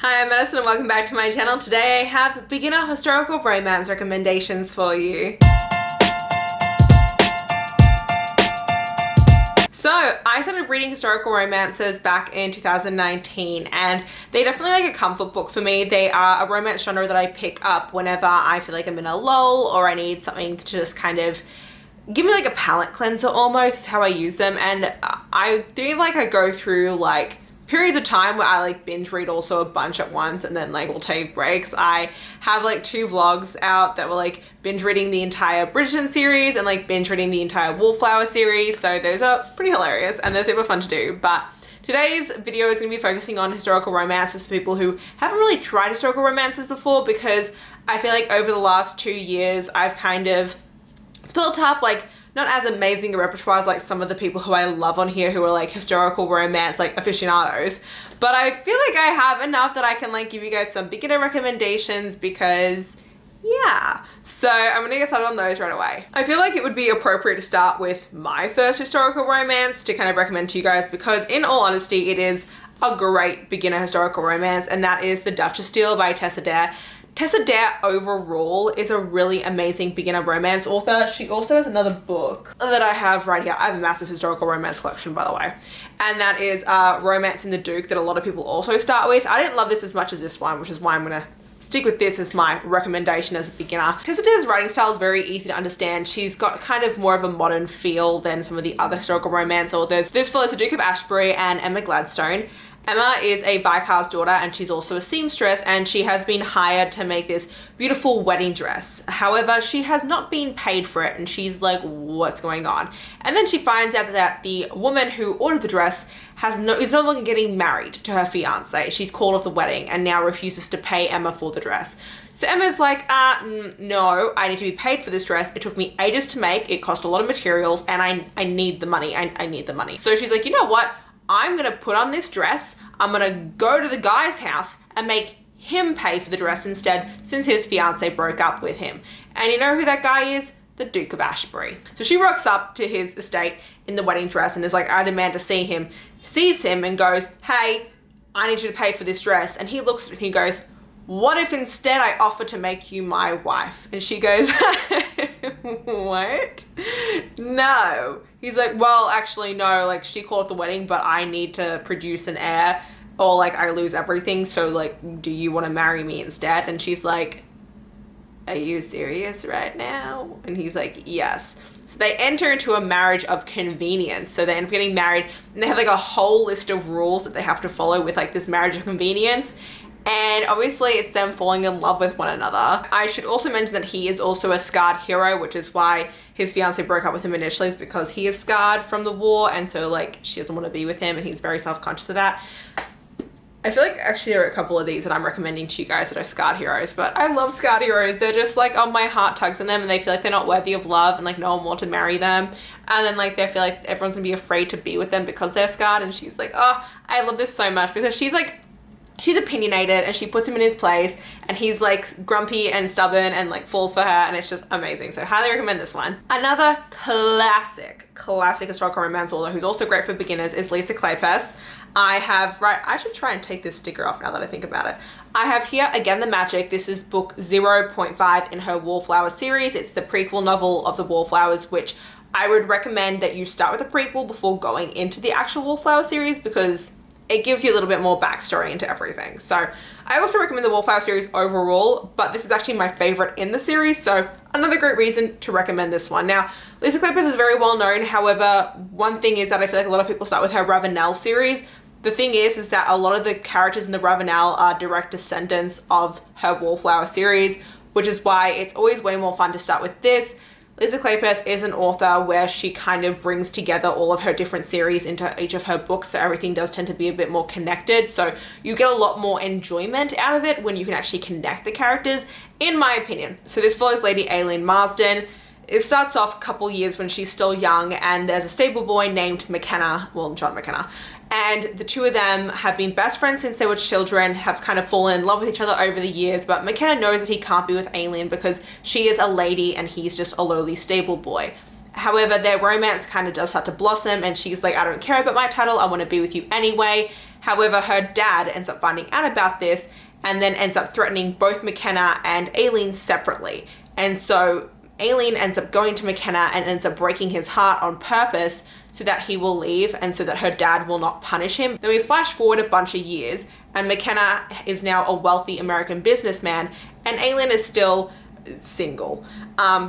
Hi, I'm Madison and welcome back to my channel. Today I have beginner historical romance recommendations for you. So I started reading historical romances back in 2019 and they're definitely like a comfort book for me. They are a romance genre that I pick up whenever I feel like I'm in a lull or I need something to just kind of give me like a palate cleanser almost is how I use them. And I do like I go through like periods of time where I like binge read also a bunch at once and then like we'll take breaks. I have like 2 vlogs out that were like binge reading the entire Bridgerton series and like binge reading the entire Wallflower series. So those are pretty hilarious and they're super fun to do. But today's video is going to be focusing on historical romances for people who haven't really tried historical romances before, because I feel like over the last 2 years I've kind of built up like not as amazing a repertoire as like some of the people who I love on here who are like historical romance like aficionados, but I feel like I have enough that I can like give you guys some beginner recommendations because yeah. So I'm gonna get started on those right away. I feel like it would be appropriate to start with my first historical romance to kind of recommend to you guys, because in all honesty it is a great beginner historical romance, and that is The Duchess Steel by Tessa Dare. Tessa Dare overall is a really amazing beginner romance author. She also has another book that I have right here. I have a massive historical romance collection, by the way. And that is Romance in the Duke, that a lot of people also start with. I didn't love this as much as this one, which is why I'm gonna stick with this as my recommendation as a beginner. Tessa Dare's writing style is very easy to understand. She's got kind of more of a modern feel than some of the other historical romance authors. This follows the Duke of Ashbury and Emma Gladstone. Emma is a Vicar's daughter and she's also a seamstress, and she has been hired to make this beautiful wedding dress. However, she has not been paid for it and she's like, what's going on? And then she finds out that the woman who ordered the dress is no longer getting married to her fiance. She's called off the wedding and now refuses to pay Emma for the dress. So Emma's like, no, I need to be paid for this dress. It took me ages to make. It cost a lot of materials and I need the money. I need the money. So she's like, you know what? I'm gonna put on this dress, I'm gonna go to the guy's house and make him pay for the dress instead, since his fiance broke up with him. And you know who that guy is? The Duke of Ashbury. So she rocks up to his estate in the wedding dress and is like, I demand to see him, sees him and goes, hey, I need you to pay for this dress. And he looks at it and he goes, what if instead I offer to make you my wife? And she goes, what? No. He's like, well, actually, no, like she called off the wedding, but I need to produce an heir or like I lose everything. So like, do you want to marry me instead? And she's like, are you serious right now? And he's like, yes. So they enter into a marriage of convenience. So they end up getting married and they have like a whole list of rules that they have to follow with like this marriage of convenience. And obviously it's them falling in love with one another. I should also mention that he is also a scarred hero, which is why his fiance broke up with him initially, is because he is scarred from the war, and so like she doesn't want to be with him and he's very self-conscious of that. I feel like actually there are a couple of these that I'm recommending to you guys that are scarred heroes, but I love scarred heroes. They're just like, oh, my heart tugs in them and they feel like they're not worthy of love and like no one wants to marry them. And then like they feel like everyone's gonna be afraid to be with them because they're scarred, and she's like, oh, I love this so much, because she's opinionated and she puts him in his place and he's like grumpy and stubborn and like falls for her, and it's just amazing. So highly recommend this one. Another classic historical romance author who's also great for beginners is Kleypas. I should try and take this sticker off now that I think about it. I have here Again the Magic. This is book 0.5 in her Wallflower series. It's the prequel novel of the Wallflowers, which I would recommend that you start with the prequel before going into the actual Wallflower series, because it gives you a little bit more backstory into everything. So I also recommend the Wallflower series overall, but this is actually my favorite in the series, so another great reason to recommend this one. Now, Kleypas is very well known. However, one thing is that I feel like a lot of people start with her Ravenel series. The thing is that a lot of the characters in the Ravenel are direct descendants of her Wallflower series, which is why it's always way more fun to start with this. Kleypas is an author where she kind of brings together all of her different series into each of her books, so everything does tend to be a bit more connected, so you get a lot more enjoyment out of it when you can actually connect the characters, in my opinion. So this follows Lady Aileen Marsden. It starts off a couple years when she's still young, and there's a stable boy named McKenna, well, John McKenna, and the two of them have been best friends since they were children, have kind of fallen in love with each other over the years, but McKenna knows that he can't be with Aileen because she is a lady and he's just a lowly stable boy. However, their romance kind of does start to blossom and she's like, I don't care about my title, I want to be with you anyway. However, her dad ends up finding out about this and then ends up threatening both McKenna and ɪḻsᴛ separately. And so ɪḻsᴛ ends up going to McKenna and ends up breaking his heart on purpose so that he will leave and so that her dad will not punish him. Then we flash forward a bunch of years and McKenna is now a wealthy American businessman and ɪḻsᴛ is still single.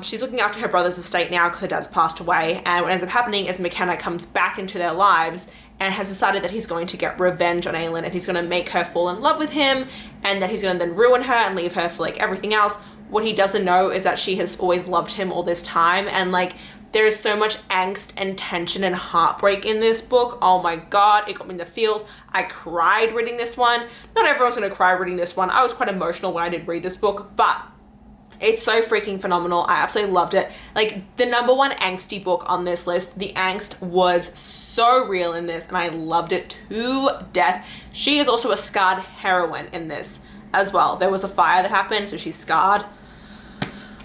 She's looking after her brother's estate now because her dad's passed away, and what ends up happening is McKenna comes back into their lives and has decided that he's going to get revenge on ɪḻsᴛ and he's going to make her fall in love with him and that he's going to then ruin her and leave her for like everything else. What he doesn't know is that she has always loved him all this time, and like there is so much angst and tension and heartbreak in this book. Oh my god, it got me in the feels. I cried reading this one. Not everyone's gonna cry reading this one. I was quite emotional when I did read this book, but it's so freaking phenomenal. I absolutely loved it. Like the number one angsty book on this list, the angst was so real in this and I loved it to death. She is also a scarred heroine in this as well. There was a fire that happened, so she's scarred.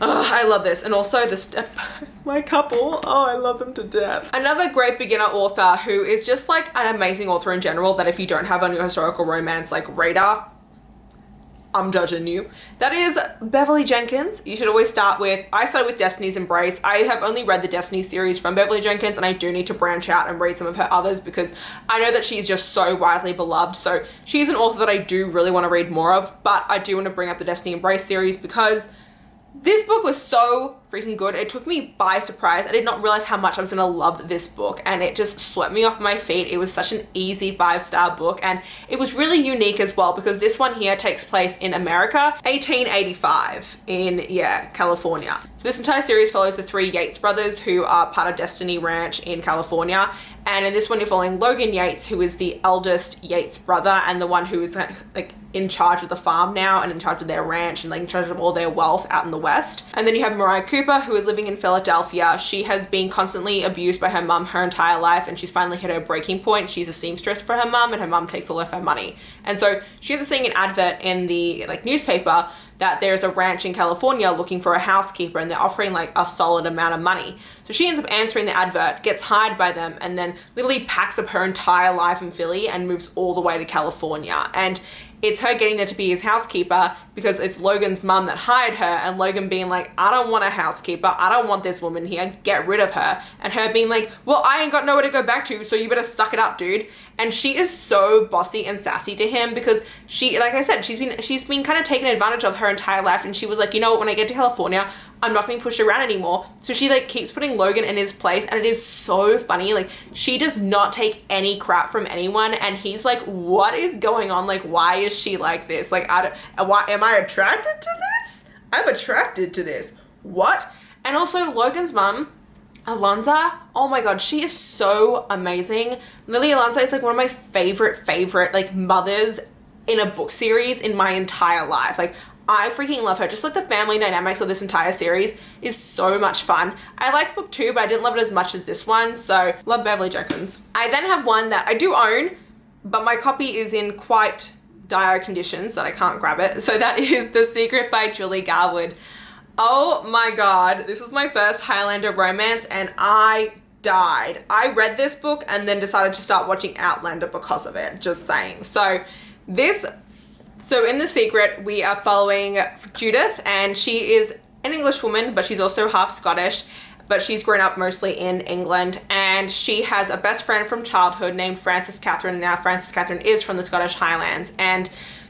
Oh, I love this. And also the step, my couple, oh, I love them to death. Another great beginner author who is just like an amazing author in general that if you don't have on your historical romance like radar, I'm judging you. That is Beverly Jenkins. You should always start with, I started with Destiny's Embrace. I have only read the Destiny series from Beverly Jenkins and I do need to branch out and read some of her others because I know that she's just so widely beloved. So she's an author that I do really want to read more of, but I do want to bring up the Destiny Embrace series because this book was so freaking good. It took me by surprise. I did not realize how much I was gonna love this book and it just swept me off my feet. It was such an easy 5-star book and it was really unique as well because this one here takes place in America, 1885 in, California. So this entire series follows the 3 Yates brothers who are part of Destiny Ranch in California. And in this one, you're following Logan Yates, who is the eldest Yates brother and the one who is like in charge of the farm now and in charge of their ranch and like in charge of all their wealth out in the West. And then you have Mariah Cooper, who is living in Philadelphia. She has been constantly abused by her mum her entire life and she's finally hit her breaking point. She's a seamstress for her mum and her mum takes all of her money. And so she ends up seeing an advert in the newspaper that there's a ranch in California looking for a housekeeper and they're offering like a solid amount of money. So she ends up answering the advert, gets hired by them, and then literally packs up her entire life in Philly and moves all the way to California. And it's her getting there to be his housekeeper because it's Logan's mum that hired her and Logan being like, I don't want a housekeeper. I don't want this woman here. Get rid of her. And her being like, well, I ain't got nowhere to go back to, so you better suck it up, dude. And she is so bossy and sassy to him because she, like I said, she's been kind of taken advantage of her entire life. And she was like, you know what, when I get to California, I'm not being pushed around anymore. So she like keeps putting Logan in his place and it is so funny. Like she does not take any crap from anyone and he's like, what is going on? Like, why is she like this? Like, why am I attracted to this? I'm attracted to this. What? And also Logan's mom, Alonza, oh my god, she is so amazing. Lily Alonza is like one of my favorite like mothers in a book series in my entire life. Like I freaking love her. Just like the family dynamics of this entire series is so much fun. I liked book 2, but I didn't love it as much as this one. So love Beverly Jenkins. I then have one that I do own, but my copy is in quite dire conditions that I can't grab it. So that is The Secret by Julie Garwood. Oh my god, this was my first Highlander romance and I died. I read this book and then decided to start watching Outlander because of it, just saying. So in The Secret, we are following Judith and she is an English woman, but she's also half Scottish, but she's grown up mostly in England and she has a best friend from childhood named Frances Catherine. Now Frances Catherine is from the Scottish Highlands and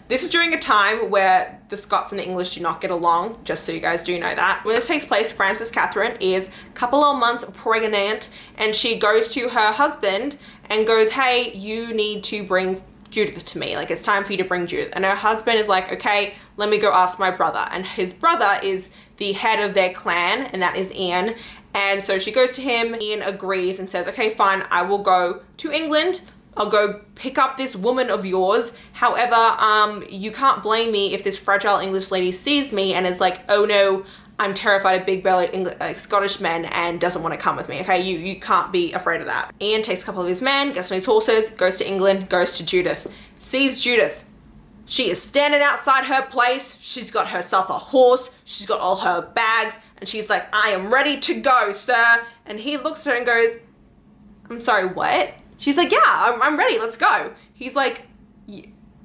this is during a time where the Scots and the English do not get along, just so you guys do know that. When this takes place, Frances Catherine is a couple of months pregnant and she goes to her husband and goes, hey, you need to bring Judith to me. Like, it's time for you to bring Judith. And her husband is like, okay, let me go ask my brother. And his brother is the head of their clan, and that is Ian. And so she goes to him, Ian agrees and says, okay, fine, I will go to England. I'll go pick up this woman of yours. However, you can't blame me if this fragile English lady sees me and is like, oh no, I'm terrified of big belly Scottish men and doesn't want to come with me. Okay, you can't be afraid of that. Ian takes a couple of his men, gets on his horses, goes to England, goes to Judith, sees Judith. She is standing outside her place. She's got herself a horse. She's got all her bags and she's like, I am ready to go, sir. And he looks at her and goes, I'm sorry, what? She's like, yeah, I'm ready, let's go. He's like,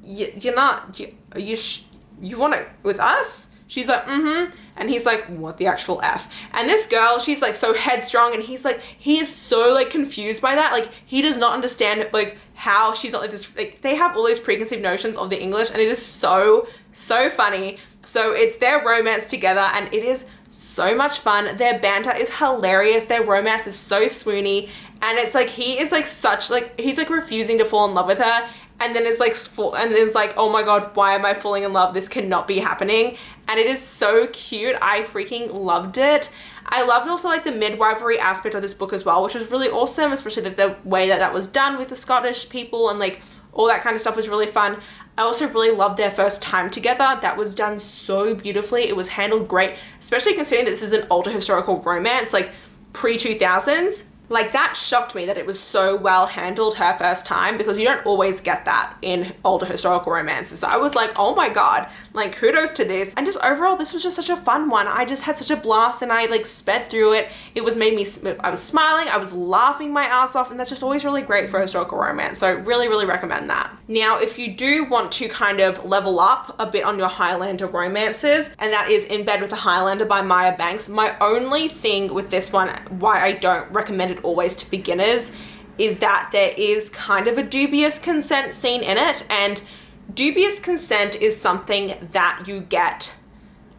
you're not, you want it with us? She's like, mm-hmm. And he's like, what the actual F? And this girl, she's like so headstrong, and he's like, he is so like confused by that. Like, he does not understand like how she's not like this, like they have all these preconceived notions of the English, and it is so funny. So it's their romance together, and it is so much fun. Their banter is hilarious. Their romance is so swoony, and it's like, he is like such like, he's like refusing to fall in love with her, and then is like, oh my God, why am I falling in love? This cannot be happening. And it is so cute. I freaking loved it. I loved also like the midwifery aspect of this book as well, which was really awesome, especially the way that was done with the Scottish people, and like all that kind of stuff was really fun. I also really loved their first time together. That was done so beautifully. It was handled great, especially considering that this is an older historical romance, like pre-2000s. Like, that shocked me that it was so well handled her first time, because you don't always get that in older historical romances. So I was like, oh my God, like kudos to this. And just overall, this was just such a fun one. I just had such a blast, and I like sped through it. It was made me, I was smiling, I was laughing my ass off, and that's just always really great for a historical romance. So really, really recommend that. Now, if you do want to kind of level up a bit on your Highlander romances, and that is In Bed with a Highlander by Maya Banks, my only thing with this one, why I don't recommend it always to beginners, is that there is kind of a dubious consent scene in it, and dubious consent is something that you get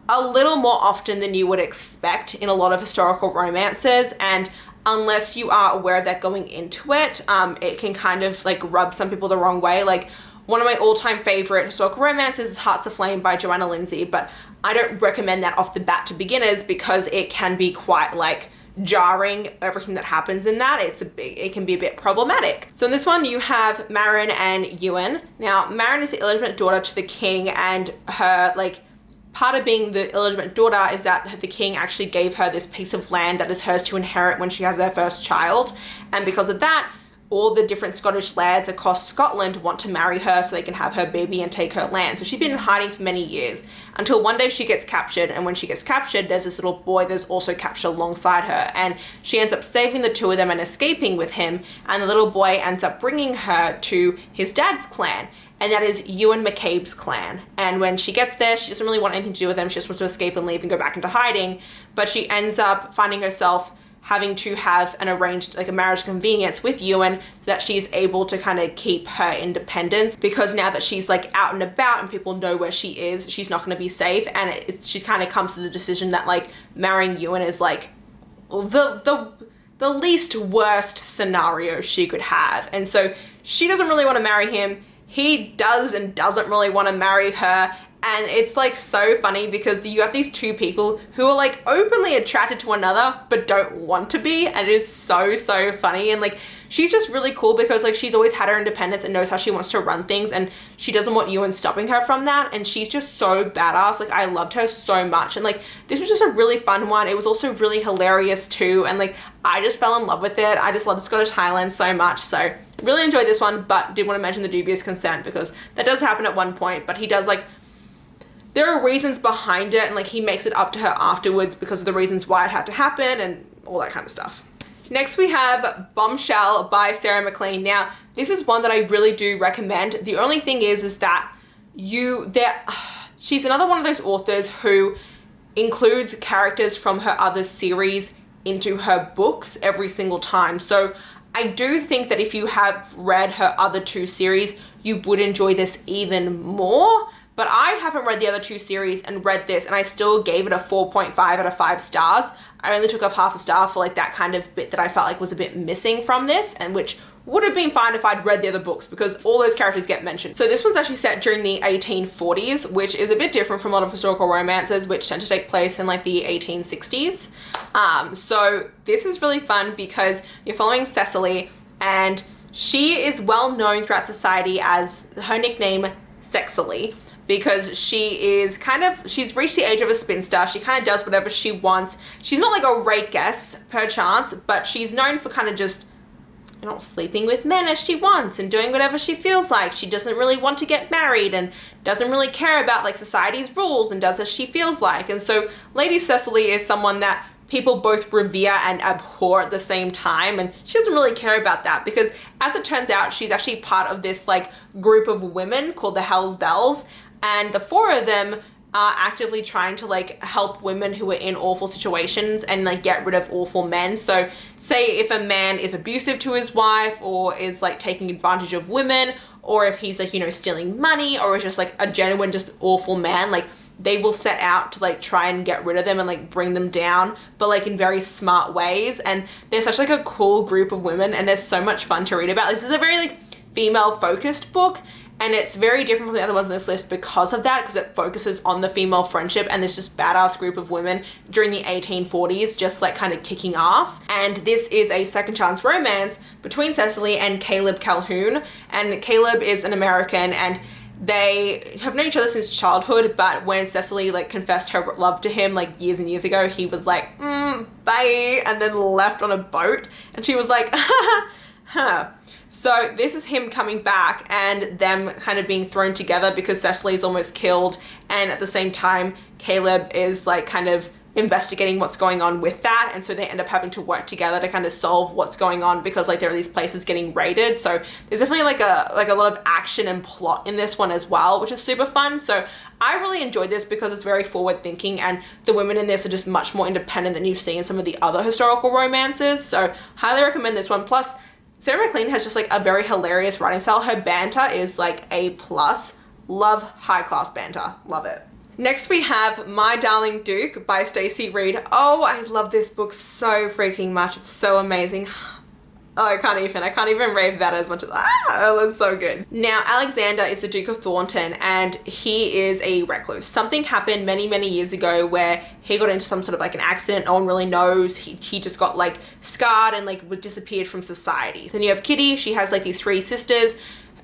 a little more often than you would expect in a lot of historical romances, and unless you are aware of that going into it, it can kind of like rub some people the wrong way. Like, one of my all-time favorite historical romances is Hearts Aflame by Joanna Lindsay, but I don't recommend that off the bat to beginners, because it can be quite like jarring, everything that happens in that. It can be a bit problematic. So in this one, you have Maren and Ewan. Now, Maren is the illegitimate daughter to the king, and her, like, part of being the illegitimate daughter is that the king actually gave her this piece of land that is hers to inherit when she has her first child. And because of that, all the different Scottish lairds across Scotland want to marry her so they can have her baby and take her land. So she's been in hiding for many years, until one day she gets captured, and when she gets captured, there's this little boy that's also captured alongside her, and she ends up saving the two of them and escaping with him, and the little boy ends up bringing her to his dad's clan, and that is Ewan McCabe's clan. And when she gets there, she doesn't really want anything to do with them. She just wants to escape and leave and go back into hiding, but she ends up finding herself having to have an arranged, like a marriage convenience with Ewan, so that she's able to kind of keep her independence, because now that she's like out and about and people know where she is, she's not going to be safe. And she's kind of comes to the decision that like marrying Ewan is like the least worst scenario she could have. And so she doesn't really want to marry him. He does and doesn't really want to marry her. And it's like so funny, because you have these two people who are like openly attracted to one another but don't want to be, and it is so funny. And like, she's just really cool, because like she's always had her independence and knows how she wants to run things, and she doesn't want Ewan stopping her from that, and she's just so badass. Like, I loved her so much, and like this was just a really fun one. It was also really hilarious too, and like I just fell in love with it. I just love the Scottish Highlands so much. So really enjoyed this one, but did want to mention the dubious consent, because that does happen at one point, but he does like, there are reasons behind it, and like he makes it up to her afterwards because of the reasons why it had to happen and all that kind of stuff. Next we have Bombshell by Sarah Maclean. Now, this is one that I really do recommend. The only thing is that she's another one of those authors who includes characters from her other series into her books every single time. So I do think that if you have read her other two series, you would enjoy this even more. But I haven't read the other two series and read this, and I still gave it a 4.5 out of 5 stars. I only took off half a star for like that kind of bit that I felt like was a bit missing from this, and which would have been fine if I'd read the other books, because all those characters get mentioned. So this was actually set during the 1840s, which is a bit different from a lot of historical romances, which tend to take place in like the 1860s. So this is really fun because you're following Cecily, and she is well known throughout society as her nickname Sexily, because she's reached the age of a spinster. She kind of does whatever she wants. She's not like a rakeess per chance, but she's known for kind of just, you know, sleeping with men as she wants and doing whatever she feels like. She doesn't really want to get married and doesn't really care about like society's rules and does as she feels like. And so Lady Cecily is someone that people both revere and abhor at the same time, and she doesn't really care about that because, as it turns out, she's actually part of this like group of women called the Hell's Bells, and the four of them are actively trying to like help women who are in awful situations and like get rid of awful men. So say if a man is abusive to his wife or is like taking advantage of women, or if he's like, you know, stealing money, or is just like a genuine just awful man, like they will set out to like try and get rid of them and like bring them down, but like in very smart ways. And they're such like a cool group of women, and they're so much fun to read about. This is a very like female focused book, and it's very different from the other ones on this list because of that, because it focuses on the female friendship and this just badass group of women during the 1840s, just like kind of kicking ass. And this is a second chance romance between Cecily and Caleb Calhoun. And Caleb is an American, and they have known each other since childhood, but when Cecily like confessed her love to him like years and years ago, he was like, bye, and then left on a boat. And she was like, huh. So this is him coming back and them kind of being thrown together because Cecily's almost killed, and at the same time Caleb is like kind of investigating what's going on with that, and so they end up having to work together to kind of solve what's going on because like there are these places getting raided. So there's definitely like a lot of action and plot in this one as well, which is super fun. So I really enjoyed this because it's very forward thinking, and the women in this are just much more independent than you've seen in some of the other historical romances. So highly recommend this one. Plus Sarah Maclean has just like a very hilarious writing style. Her banter is like A+. Love high class banter. Love it. Next we have My Darling Duke by Stacy Reid. Oh, I love this book so freaking much. It's so amazing. Oh, I can't even rave about it as much as, it's so good. Now, Alexander is the Duke of Thornton, and he is a recluse. Something happened many, many years ago where he got into some sort of like an accident. No one really knows. He just got like scarred and like disappeared from society. Then you have Kitty. She has like these three sisters.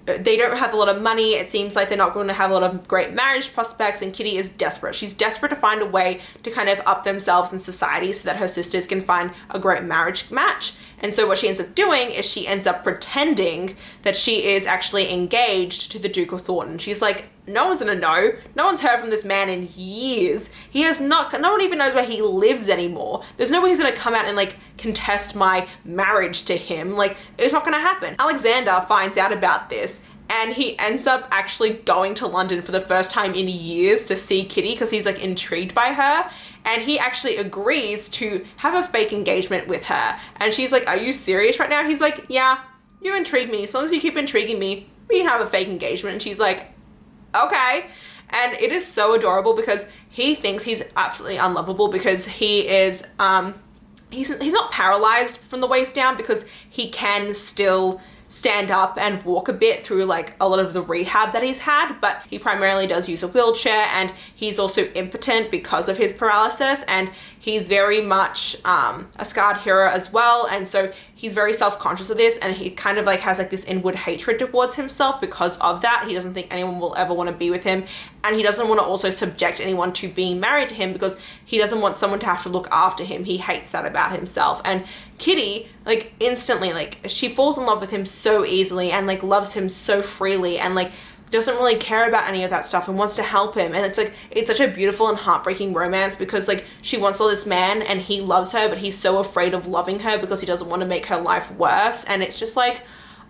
They don't have a lot of money. It seems like they're not going to have a lot of great marriage prospects, and Kitty is desperate. She's desperate to find a way to kind of up themselves in society so that her sisters can find a great marriage match. And so what she ends up doing is she ends up pretending that she is actually engaged to the Duke of Thornton. She's like, no one's gonna know. No one's heard from this man in years. No one even knows where he lives anymore. There's nobody who's gonna come out and like contest my marriage to him. Like, it's not gonna happen. Alexander finds out about this, and he ends up actually going to London for the first time in years to see Kitty because he's like intrigued by her. And he actually agrees to have a fake engagement with her. And she's like, are you serious right now? He's like, yeah, you intrigue me. As long as you keep intriguing me, we can have a fake engagement. And she's like, okay. And it is so adorable because he thinks he's absolutely unlovable because he is, he's not paralyzed from the waist down because he can still stand up and walk a bit through like a lot of the rehab that he's had, but he primarily does use a wheelchair, and he's also impotent because of his paralysis, and he's very much a scarred hero as well. And so he's very self-conscious of this, and he kind of like has like this inward hatred towards himself because of that. He doesn't think anyone will ever want to be with him, and he doesn't want to also subject anyone to being married to him because he doesn't want someone to have to look after him. He hates that about himself. And Kitty, like instantly, like she falls in love with him so easily and like loves him so freely, and like doesn't really care about any of that stuff and wants to help him. And it's like, it's such a beautiful and heartbreaking romance because like she wants all this man and he loves her, but he's so afraid of loving her because he doesn't want to make her life worse. And it's just like,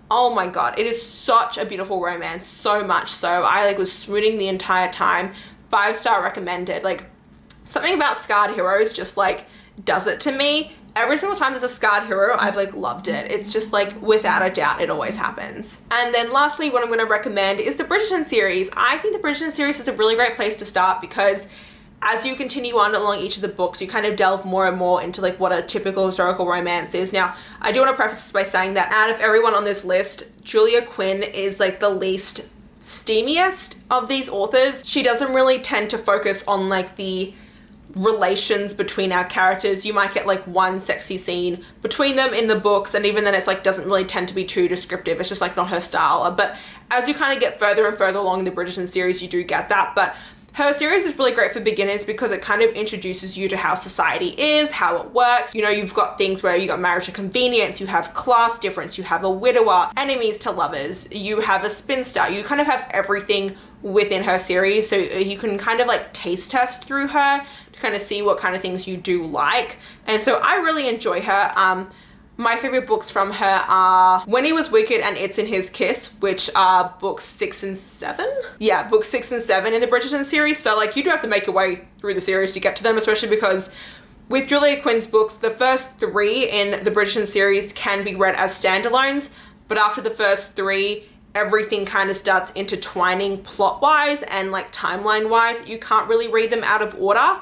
oh my God, it is such a beautiful romance. So much so I like was swooning the entire time. 5-star recommended. Like something about scarred heroes just like does it to me. Every single time there's a scarred hero, I've like loved it. It's just like, without a doubt, it always happens. And then lastly, what I'm going to recommend is the Bridgerton series. I think the Bridgerton series is a really great place to start because as you continue on along each of the books, you kind of delve more and more into like what a typical historical romance is. Now, I do want to preface this by saying that out of everyone on this list, Julia Quinn is like the least steamiest of these authors. She doesn't really tend to focus on like the relations between our characters. You might get like one sexy scene between them in the books, and even then it's like doesn't really tend to be too descriptive. It's just like not her style. But as you kind of get further and further along in the Bridgerton series, you do get that. But her series is really great for beginners because it kind of introduces you to how society is, how it works. You know, you've got things where you got marriage to convenience, you have class difference, you have a widower, enemies to lovers, you have a spinster. You kind of have everything within her series, so you can kind of like taste test through her to kind of see what kind of things you do like. And so I really enjoy her. My favorite books from her are When He Was Wicked and It's in His Kiss, which are books 6 and 7. Yeah, books 6 and 7 in the Bridgerton series. So like you do have to make your way through the series to get to them, especially because with Julia Quinn's books, the first 3 in the Bridgerton series can be read as standalones, but after the first 3, everything kind of starts intertwining plot-wise and like timeline-wise. You can't really read them out of order,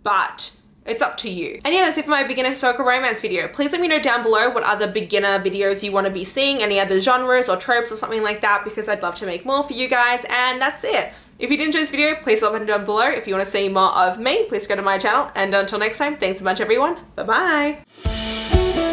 but it's up to you. And yeah, that's it for my beginner historical romance video. Please let me know down below what other beginner videos you want to be seeing, any other genres or tropes or something like that, because I'd love to make more for you guys. And that's it. If you did enjoy this video, please leave a button down below. If you want to see more of me, please go to my channel. And until next time, thanks a bunch everyone. Bye bye.